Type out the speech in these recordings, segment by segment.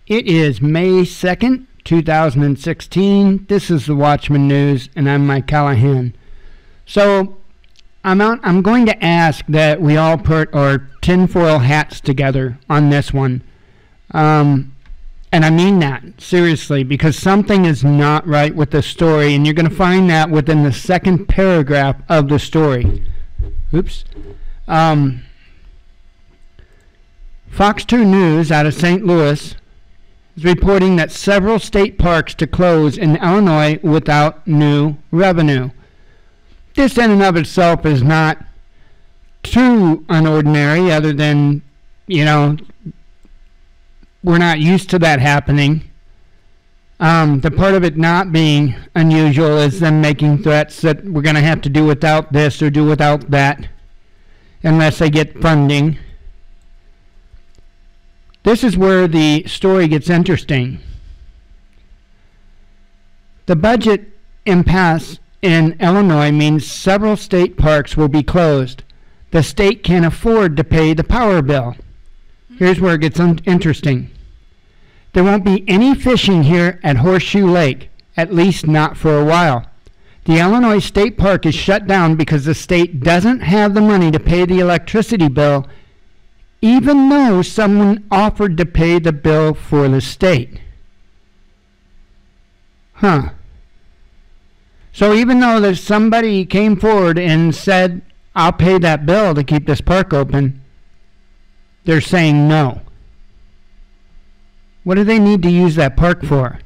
It is May 2nd, 2016. This is the Watchman News, and I'm Mike Callahan. So, I'm going to ask that we all put our tinfoil hats together on this one. And I mean that, seriously, because something is not right with the story, and you're going to find that within the second paragraph of the story. Oops. Fox 2 News out of St. Louis is reporting that several state parks to close in Illinois without new revenue. This in and of itself is not too unordinary, other than, we're not used to that happening. The part of it not being unusual is them making threats that we're going to have to do without this or do without that unless they get funding. This is where the story gets interesting. The budget impasse in Illinois means several state parks will be closed. The state can't afford to pay the power bill. Here's where it gets interesting. There won't be any fishing here at Horseshoe Lake, at least not for a while. The Illinois State Park is shut down because the state doesn't have the money to pay the electricity bill, even though someone offered to pay the bill for the state. So even though there's somebody came forward and said, I'll pay that bill to keep this park open, they're saying no. What do they need to use that park for?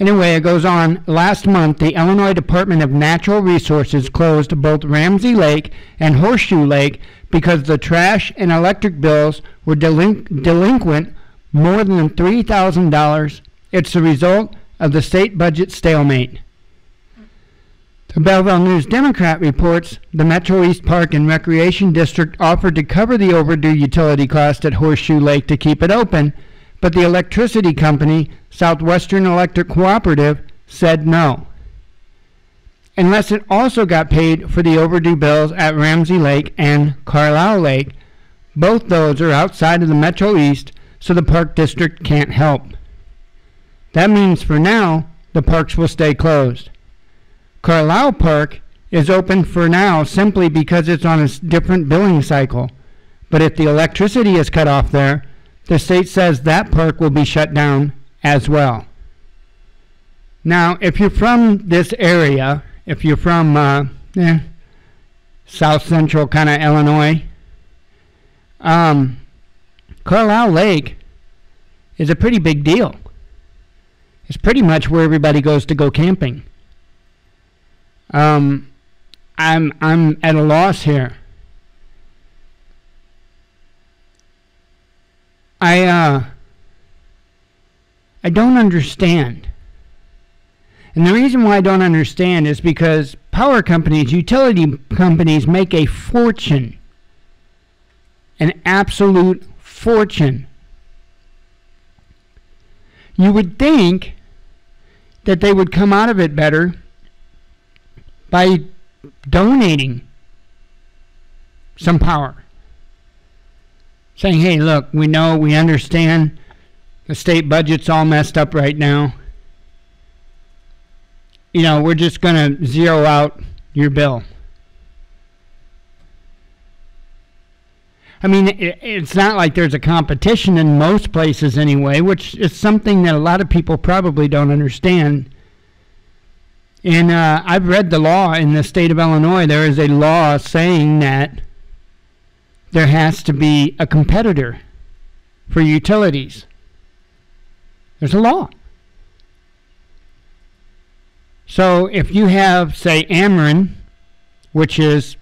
Anyway, it goes on. Last month, the Illinois Department of Natural Resources closed both Ramsey Lake and Horseshoe Lake because the trash and electric bills were delinquent more than $3,000. It's the result of the state budget stalemate. The Belleville News-Democrat reports the Metro East Park and Recreation District offered to cover the overdue utility cost at Horseshoe Lake to keep it open, but the electricity company, Southwestern Electric Cooperative, said no. Unless it also got paid for the overdue bills at Ramsey Lake and Carlisle Lake. Both those are outside of the Metro East, so the park district can't help. That means for now, the parks will stay closed. Carlisle Park is open for now simply because it's on a different billing cycle. But if the electricity is cut off there, the state says that park will be shut down as well. Now, if you're from this area, if you're from south central kind of Illinois, Carlisle Lake is a pretty big deal. It's pretty much where everybody goes to go camping. I'm at a loss here. I don't understand. And the reason why I don't understand is because power companies, utility companies make a fortune. An absolute fortune. You would think that they would come out of it better by donating some power. Saying, hey, look, we understand the state budget's all messed up right now. We're just going to zero out your bill. I mean, it's not like there's a competition in most places anyway, which is something that a lot of people probably don't understand. And I've read the law in the state of Illinois. There is a law saying that there has to be a competitor for utilities. There's a law. So if you have, say, Ameren, which is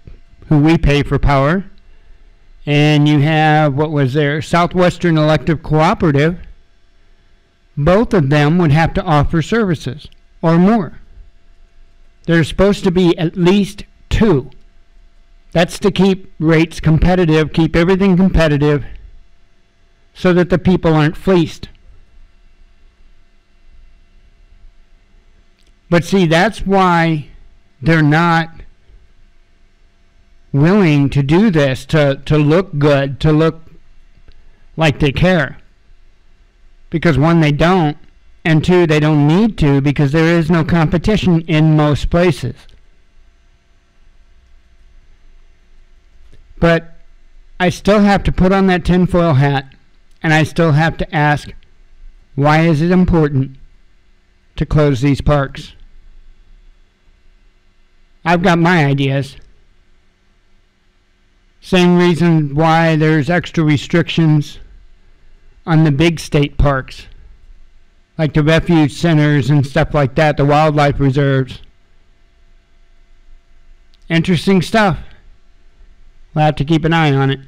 who we pay for power, and you have, Southwestern Electric Cooperative, both of them would have to offer services or more. There's supposed to be at least two. That's to keep rates competitive, keep everything competitive, so that the people aren't fleeced. But see, that's why they're not willing to do this, to look good, to look like they care. Because one, they don't, and two, they don't need to because there is no competition in most places. But I still have to put on that tinfoil hat, and I still have to ask, why is it important to close these parks? I've got my ideas. Same reason why there's extra restrictions on the big state parks, like the refuge centers and stuff like that, the wildlife reserves. Interesting stuff. We'll have to keep an eye on it.